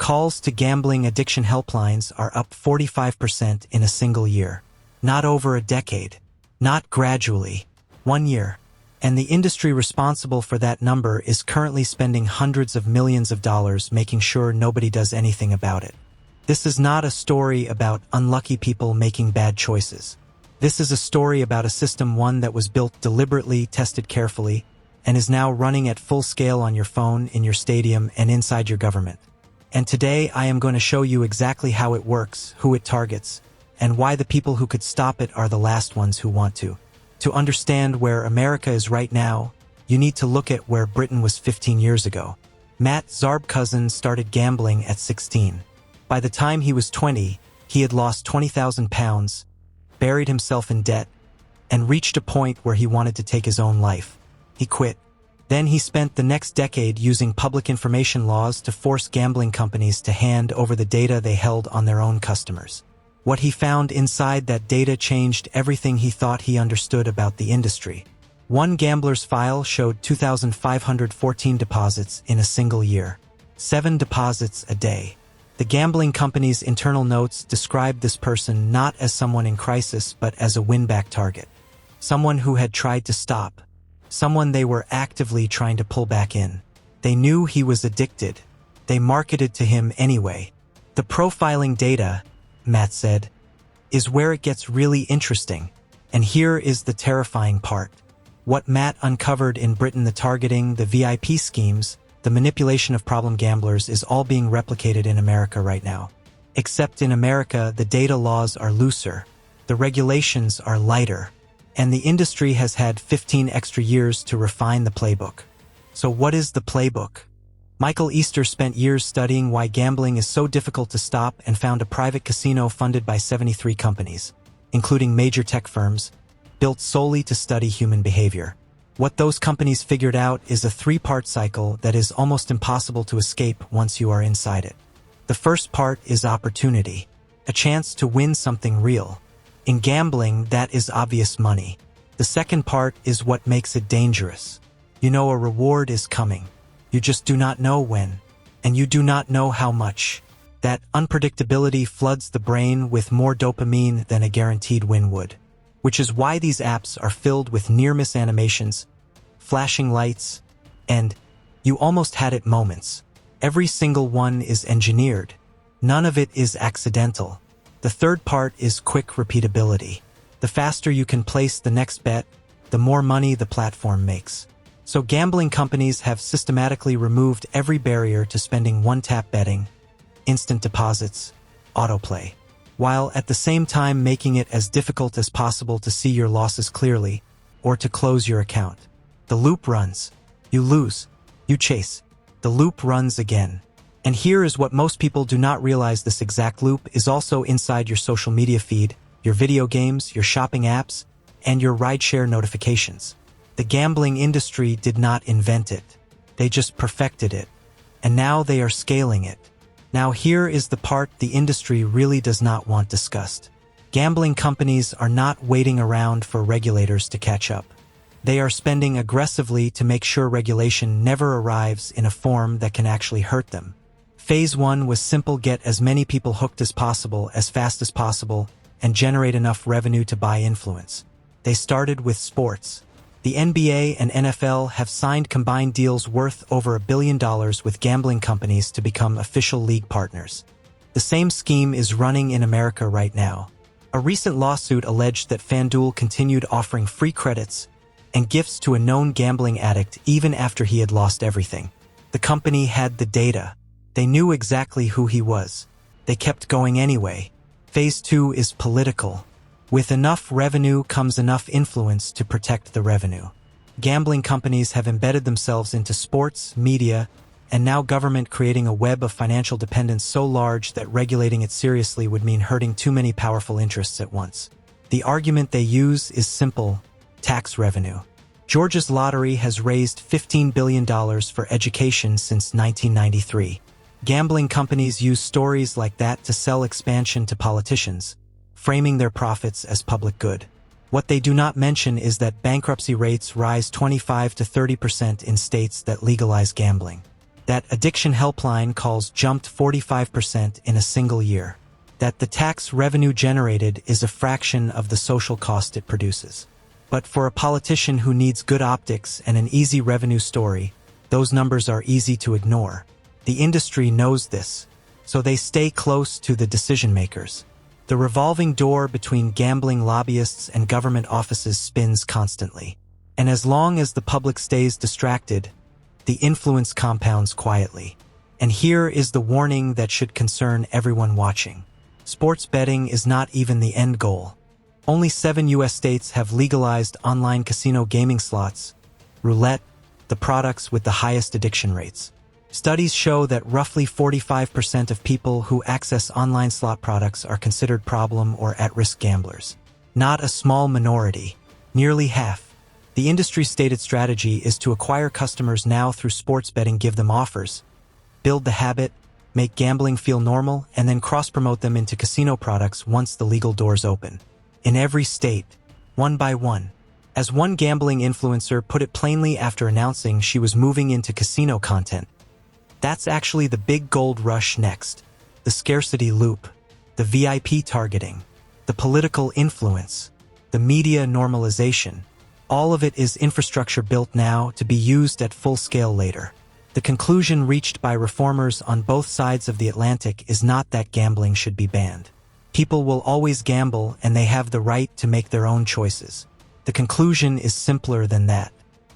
calls to gambling addiction helplines are up 45% in a single year. Not over a decade. Not gradually. 1 year. And the industry responsible for that number is currently spending hundreds of millions of dollars making sure nobody does anything about it. This is not a story about unlucky people making bad choices. This is a story about a system, one that was built deliberately, tested carefully, and is now running at full scale on your phone, in your stadium, and inside your government. And today I am going to show you exactly how it works, who it targets, and why the people who could stop it are the last ones who want to. To understand where America is right now, you need to look at where Britain was 15 years ago. Matt Zarbkuzin started gambling at 16. By the time he was 20, he had lost £20,000, buried himself in debt, and reached a point where he wanted to take his own life. He quit. Then he spent the next decade using public information laws to force gambling companies to hand over the data they held on their own customers. What he found inside that data changed everything he thought he understood about the industry. One gambler's file showed 2,514 deposits in a single year. 7 deposits a day. The gambling company's internal notes described this person not as someone in crisis but as a win-back target. Someone who had tried to stop. Someone they were actively trying to pull back in. They knew he was addicted. They marketed to him anyway. The profiling data, Matt said, is where it gets really interesting. And here is the terrifying part. What Matt uncovered in Britain, the targeting, the VIP schemes, the manipulation of problem gamblers, is all being replicated in America right now. Except in America, the data laws are looser. The regulations are lighter. And the industry has had 15 extra years to refine the playbook. So what is the playbook? Michael Easter spent years studying why gambling is so difficult to stop and found a private casino funded by 73 companies, including major tech firms, built solely to study human behavior. What those companies figured out is a 3-part cycle that is almost impossible to escape once you are inside it. The first part is opportunity, a chance to win something real. In gambling, that is obvious money. The second part is what makes it dangerous. You know a reward is coming. You just do not know when. And you do not know how much. That unpredictability floods the brain with more dopamine than a guaranteed win would. Which is why these apps are filled with near-miss animations, flashing lights, and you almost had it moments. Every single one is engineered. None of it is accidental. The third part is quick repeatability. The faster you can place the next bet, the more money the platform makes. So gambling companies have systematically removed every barrier to spending one-tap betting, instant deposits, autoplay, while at the same time making it as difficult as possible to see your losses clearly or to close your account. The loop runs. You lose. You chase. The loop runs again. And here is what most people do not realize: this exact loop is also inside your social media feed, your video games, your shopping apps, and your rideshare notifications. The gambling industry did not invent it. They just perfected it. And now they are scaling it. Now here is the part the industry really does not want discussed. Gambling companies are not waiting around for regulators to catch up. They are spending aggressively to make sure regulation never arrives in a form that can actually hurt them. Phase 1 was simple: get as many people hooked as possible, as fast as possible, and generate enough revenue to buy influence. They started with sports. The NBA and NFL have signed combined deals worth over $1 billion with gambling companies to become official league partners. The same scheme is running in America right now. A recent lawsuit alleged that FanDuel continued offering free credits and gifts to a known gambling addict even after he had lost everything. The company had the data. They knew exactly who he was. They kept going anyway. Phase 2 is political. With enough revenue comes enough influence to protect the revenue. Gambling companies have embedded themselves into sports, media, and now government, creating a web of financial dependence so large that regulating it seriously would mean hurting too many powerful interests at once. The argument they use is simple: tax revenue. Georgia's lottery has raised $15 billion for education since 1993. Gambling companies use stories like that to sell expansion to politicians, framing their profits as public good. What they do not mention is that bankruptcy rates rise 25 to 30% in states that legalize gambling. That addiction helpline calls jumped 45% in a single year. That the tax revenue generated is a fraction of the social cost it produces. But for a politician who needs good optics and an easy revenue story, those numbers are easy to ignore. The industry knows this, so they stay close to the decision makers. The revolving door between gambling lobbyists and government offices spins constantly. And as long as the public stays distracted, the influence compounds quietly. And here is the warning that should concern everyone watching. Sports betting is not even the end goal. Only 7 U.S. states have legalized online casino gaming slots, roulette, the products with the highest addiction rates. Studies show that roughly 45% of people who access online slot products are considered problem or at-risk gamblers. Not a small minority, nearly half. The industry's stated strategy is to acquire customers now through sports betting, give them offers, build the habit, make gambling feel normal, and then cross-promote them into casino products once the legal doors open. In every state, one by one. As one gambling influencer put it plainly after announcing she was moving into casino content, that's actually the big gold rush next. The scarcity loop, the VIP targeting, the political influence, the media normalization. All of it is infrastructure built now to be used at full scale later. The conclusion reached by reformers on both sides of the Atlantic is not that gambling should be banned. People will always gamble and they have the right to make their own choices. The conclusion is simpler than that.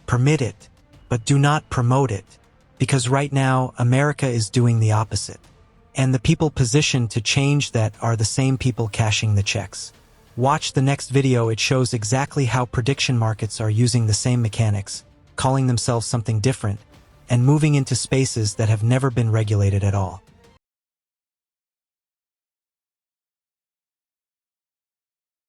Permit it, but do not promote it. Because right now, America is doing the opposite. And the people positioned to change that are the same people cashing the checks. Watch the next video. It shows exactly how prediction markets are using the same mechanics, calling themselves something different, and moving into spaces that have never been regulated at all.